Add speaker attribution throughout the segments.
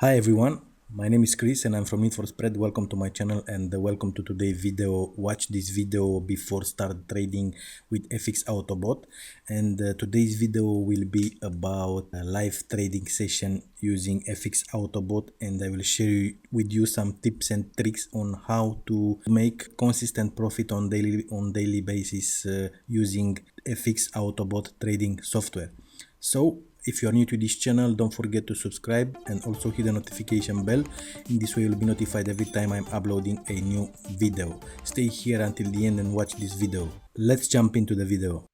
Speaker 1: Hi everyone, my name is Chris and I'm from Need for Spread. Welcome to my channel and welcome to today's video. Watch this video before start trading with Fx Autobot, and today's video will be about a live trading session using Fx Autobot, and I will share with you some tips and tricks on how to make consistent profit on daily basis using Fx Autobot trading software. So if you are new to this channel, don't forget to subscribe and also hit the notification bell. In this way you'll be notified every time I'm uploading a new video. Stay here until the end and watch this video. Let's jump into the video.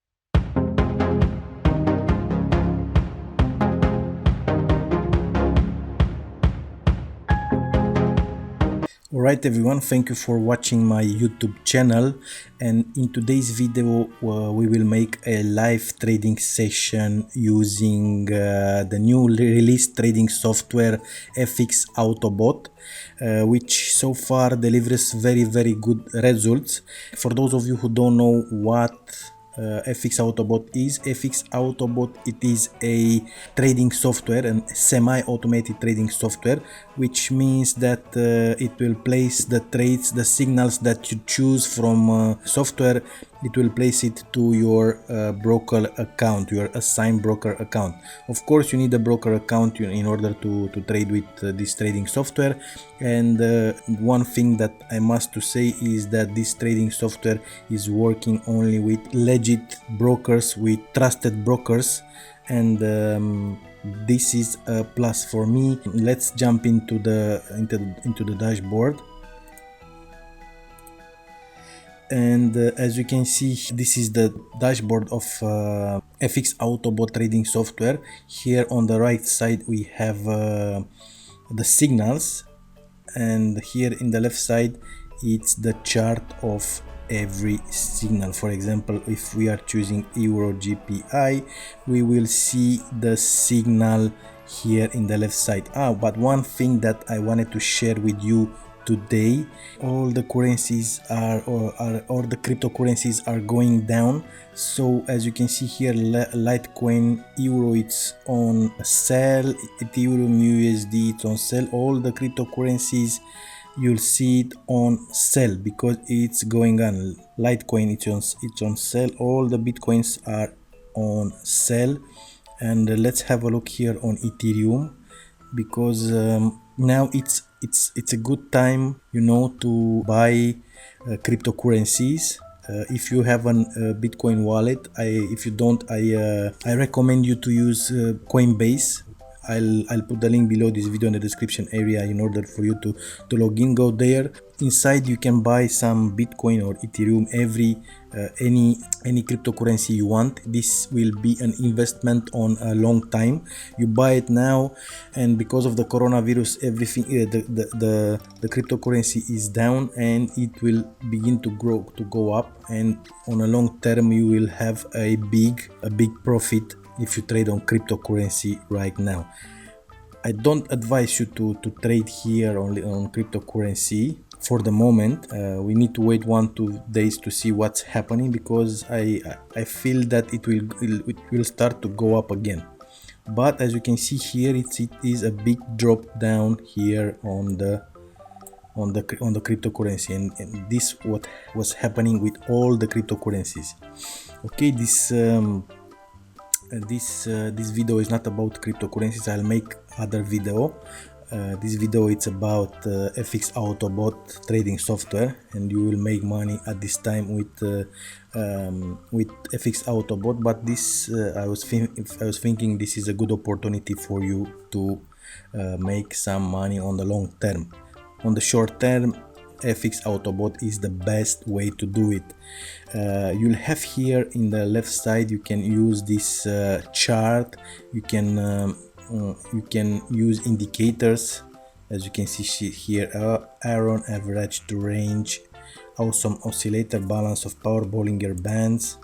Speaker 1: Alright everyone, thank you for watching my YouTube channel, and in today's video we will make a live trading session using the new released trading software Fx Autobot, which so far delivers very good results. For those of you who don't know what Fx Autobot is. Fx Autobot, it is a trading software and semi-automated trading software, which means that it will place the trades, the signals that you choose from software. It will place it to your broker account, your assigned broker account. Of course, you need a broker account in order to trade with this trading software. And one thing that I must to say is that this trading software is working only with legit brokers, with trusted brokers, and this is a plus for me. Let's jump into the dashboard. And as you can see, this is the dashboard of Fx Autobot trading software. Here on the right side we have the signals, and here in the left side it's the chart of every signal. For example, if we are choosing Euro GPI, we will see the signal here in the left side. But one thing that I wanted to share with you today, all the currencies are or the cryptocurrencies are going down. So as you can see here, Litecoin Euro, it's on sell, Ethereum USD, it's on sell. All the cryptocurrencies, you'll see it on sell because it's going on. Litecoin, it's on sell. All the bitcoins are on sell. And let's have a look here on Ethereum, because now it's a good time, you know, to buy cryptocurrencies. If you have a Bitcoin wallet, if you don't, I recommend you to use Coinbase. I'll put the link below this video in the description area in order for you to log in. Go there. Inside you can buy some Bitcoin or Ethereum, any cryptocurrency you want. This will be an investment on a long time. You buy it now, and because of the coronavirus, everything the cryptocurrency is down, and it will begin to go up, and on a long term you will have a big profit if you trade on cryptocurrency right now. I don't advise you to trade here only on cryptocurrency for the moment. We need to wait 1-2 days to see what's happening, because I feel that it will start to go up again. But as you can see here, it is a big drop down here on the cryptocurrency, and this what was happening with all the cryptocurrencies. Okay, this video is not about cryptocurrencies. I'll make other video. This video it's about Fx Autobot trading software, and you will make money at this time with Fx Autobot. But this I was thinking this is a good opportunity for you to make some money on the long term. On the short term, Fx Autobot is the best way to do it. You'll have here in the left side, you can use this chart. You can use indicators, as you can see here, Aaron average to range, awesome oscillator, balance of power, Bollinger Bands,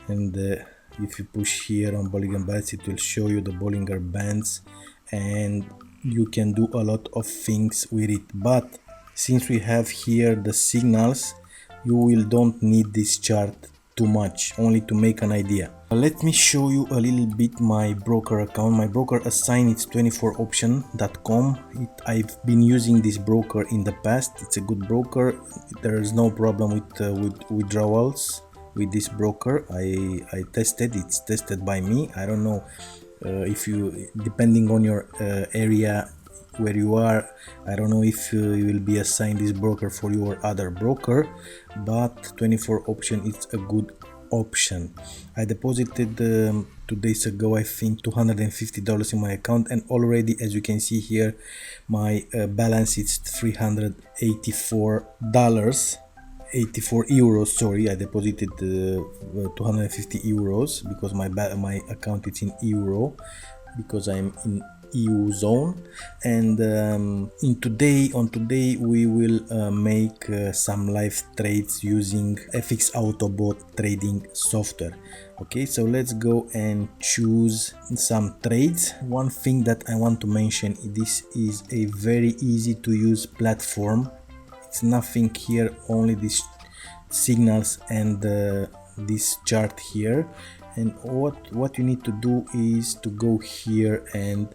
Speaker 1: and if you push here on Bollinger Bands, it will show you the Bollinger Bands, and you can do a lot of things with it. But since we have here the signals, don't need this chart too much, only to make an idea. Let me show you a little bit my broker account. My broker assigned it's 24option.com. I've been using this broker in the past. It's a good broker. There is no problem with withdrawals with this broker. I tested. It's tested by me. I don't know if you, depending on your area where you are, I don't know if you will be assigned this broker for your other broker, but 24 option is a good option. I deposited 2 days ago, I think, $250 in my account, and already, as you can see here, my balance is $384, 84 euros. Sorry, I deposited 250 euros because my account is in euro, because I'm in EU zone. And on today we will make some live trades using Fx Autobot trading software. Okay, so let's go and choose some trades. One thing that I want to mention, this is a very easy to use platform. It's nothing here, only these signals and this chart here. And what you need to do is to go here and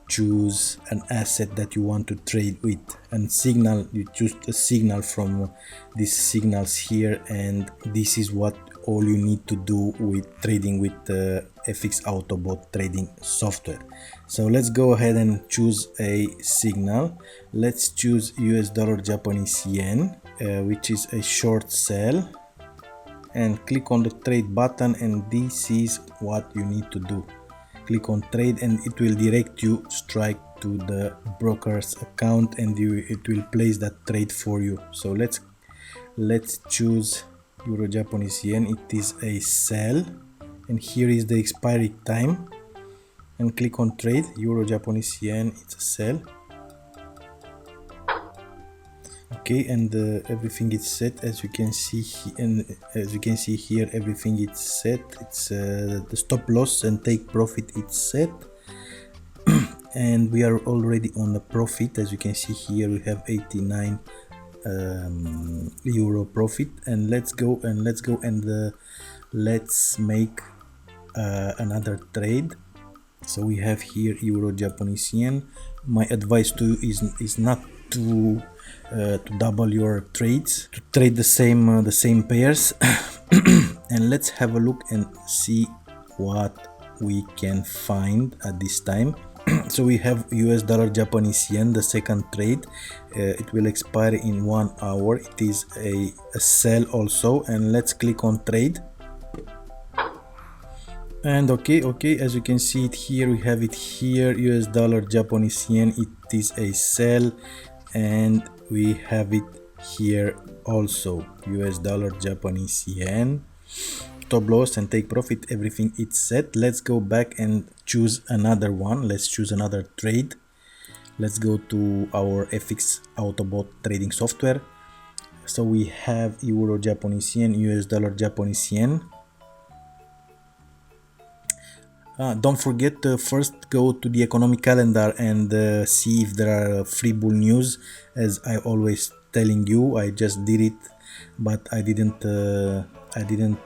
Speaker 1: choose an asset that you want to trade with, and signal, you choose a signal from these signals here, and this is what all you need to do with trading with the Fx Autobot trading software. So let's go ahead and choose a signal. Let's choose US dollar Japanese yen, which is a short sell, and click on the trade button, and this is what you need to do. Click on trade and it will direct you straight to the broker's account, and it will place that trade for you. So let's choose Euro Japanese yen. It is a sell, and here is the expiry time, and click on trade. Euro Japanese yen, it's a sell. Okay, and everything is set, as you can see, and as you can see here, everything is set. It's the stop loss and take profit, it's set. And we are already on the profit. As you can see here, we have 89 euro profit. And let's go and let's make another trade. So we have here Euro Japanese yen. My advice to you is not to double your trades, to trade the same pairs. And let's have a look and see what we can find at this time. So we have US dollar Japanese yen, the second trade. It will expire in 1 hour. It is a sell also, and let's click on trade. And okay, as you can see it here, we have it here, US dollar Japanese yen, it is a sell, and we have it here also, US dollar Japanese yen, stop loss and take profit, everything is set. Let's go back and choose another one. Let's choose another trade. Let's go to our Fx Autobot trading software. So we have Euro Japanese yen, US dollar Japanese yen. Don't forget to first go to the economic calendar and see if there are free bull news. As I always telling you, I just did it, but I didn't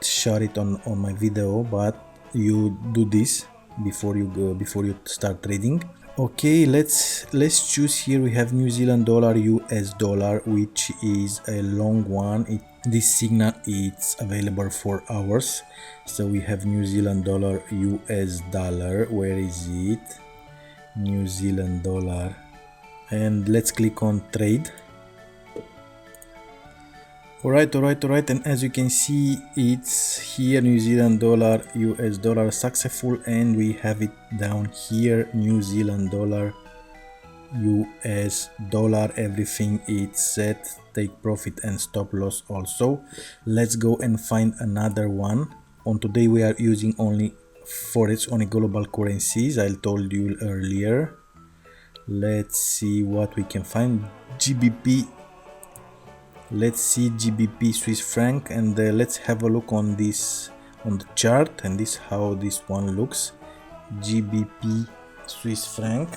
Speaker 1: share it on my video. But you do this before you start trading. Okay, let's choose here. We have New Zealand dollar, US dollar, which is a long one. This signal is available for hours. So we have New Zealand dollar, US dollar. Where is it? New Zealand dollar. And let's click on trade. Alright, and as you can see, it's here New Zealand dollar, US dollar successful, and we have it down here, New Zealand dollar, US dollar, everything is set, take profit and stop loss also. Let's go and find another one. On today we are using only forex, only global currencies, I told you earlier. Let's see what we can find. GBP. Let's see GBP Swiss franc, and let's have a look on this, on the chart, and this how this one looks. GBP Swiss franc,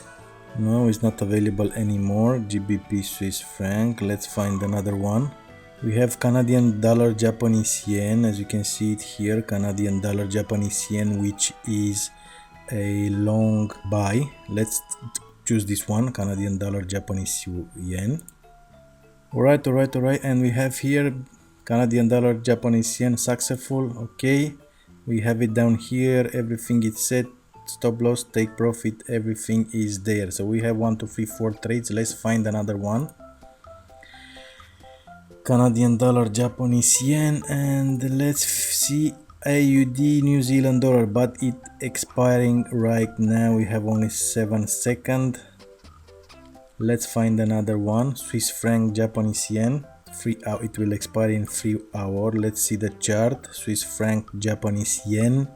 Speaker 1: no, it's not available anymore. GBP Swiss franc, let's find another one. We have Canadian dollar, Japanese yen, as you can see it here, Canadian dollar, Japanese yen, which is a long buy. Let's choose this one, Canadian dollar, Japanese yen. Alright, and we have here Canadian dollar, Japanese yen, successful. Okay, we have it down here, everything is set, stop loss, take profit, everything is there. So we have 1 2 3 4 trades. Let's find another one, Canadian dollar, Japanese yen, and let's see AUD, New Zealand dollar, but it expiring right now. We have only 7 seconds. Let's find another one, Swiss franc, Japanese yen, it will expire in 3 hours. Let's see the chart, Swiss franc, Japanese yen,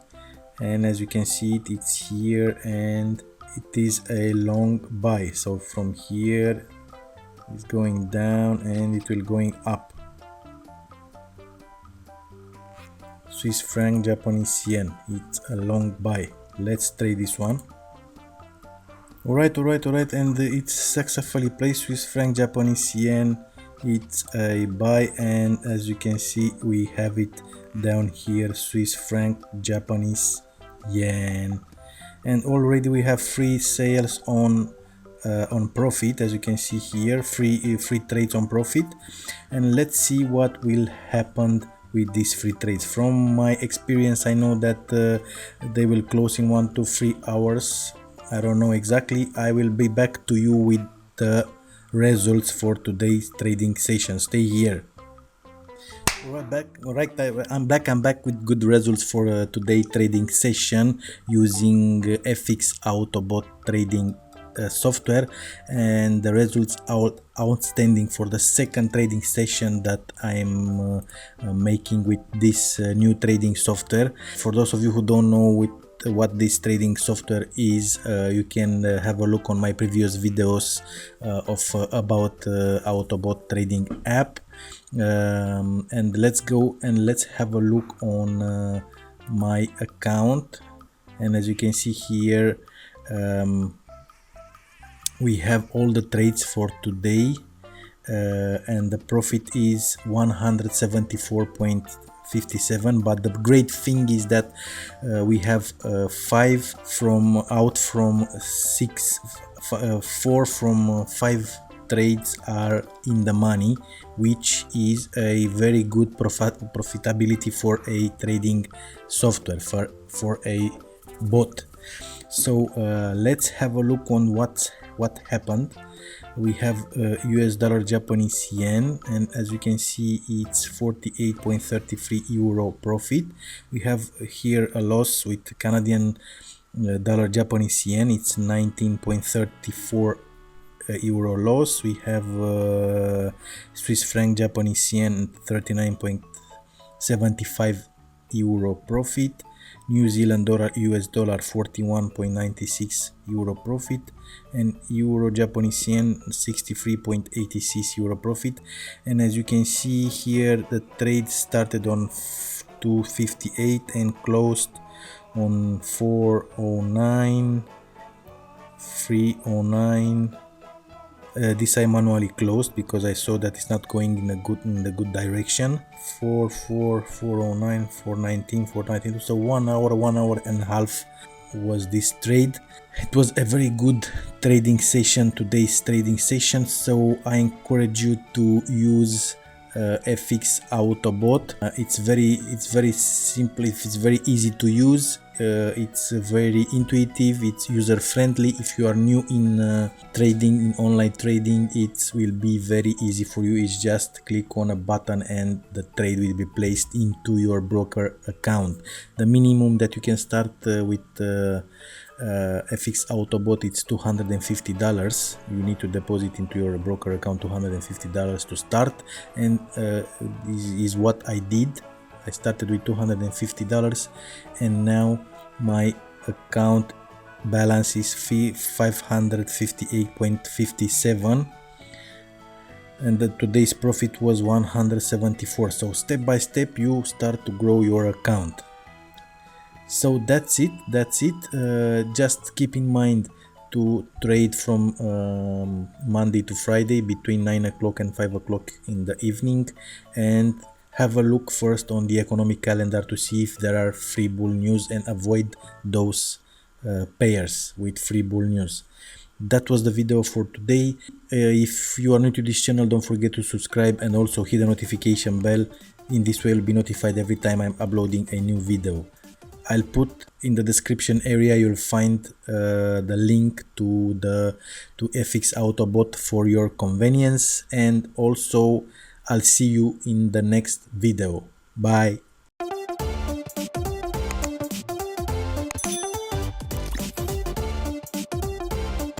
Speaker 1: and as you can see it, it's here and it is a long buy. So from here it's going down and it will going up. Swiss franc, Japanese yen, it's a long buy. Let's trade this one. Alright, and it's successfully placed, Swiss franc, Japanese yen, it's a buy, and as you can see we have it down here, Swiss franc, Japanese yen, and already we have free sales on profit, as you can see here, free trades on profit. And let's see what will happen with these free trades. From my experience, I know that they will close in 1 to 3 hours. I don't know exactly. I will be back to you with the results for today's trading session. Stay here. I'm back with good results for today's trading session using Fx Autobot trading software, and the results are outstanding for the second trading session that I'm making with this new trading software. For those of you who don't know what this trading software is, you can have a look on my previous videos about Autobot trading app, and let's go and let's have a look on my account. And as you can see here, we have all the trades for today, and the profit is 174.57. but the great thing is that we have 4 from 5 trades are in the money, which is a very good profitability for a trading software, for a bot. So let's have a look on what happened. We have US dollar, Japanese yen, and as you can see it's 48.33 euro profit. We have here a loss with Canadian dollar, Japanese yen, it's 19.34 euro loss. We have Swiss franc, Japanese yen, 39.75 euro profit. New Zealand dollar, US dollar, 41.96 euro profit, and euro, Japanese yen, 63.86 euro profit. And as you can see here, the trade started on 258 and closed on 409, 309. This I manually closed because I saw that it's not going in the good direction. 409, 419, 419. So 1 hour and a half was this trade. It was a very good trading session, today's trading session. So I encourage you to use Fx Autobot. It's very simple. It's very easy to use. It's very intuitive, it's user friendly. If you are new in trading, in online trading, it will be very easy for you. It's just click on a button and the trade will be placed into your broker account. The minimum that you can start with Fx Autobot, it's $250. You need to deposit into your broker account $250 to start, and this is what I did. I started with $250, and now my account balance is 558.57, and today's profit was 174. So step by step you start to grow your account. So that's it. Just keep in mind to trade from Monday to Friday between 9 o'clock and 5 o'clock in the evening, and have a look first on the economic calendar to see if there are free bull news and avoid those pairs with free bull news. That was the video for today. If you are new to this channel, don't forget to subscribe and also hit the notification bell. In this way you'll be notified every time I'm uploading a new video. I'll put in the description area, you'll find the link to Fx Autobot for your convenience, and also I'll see you in the next video. Bye.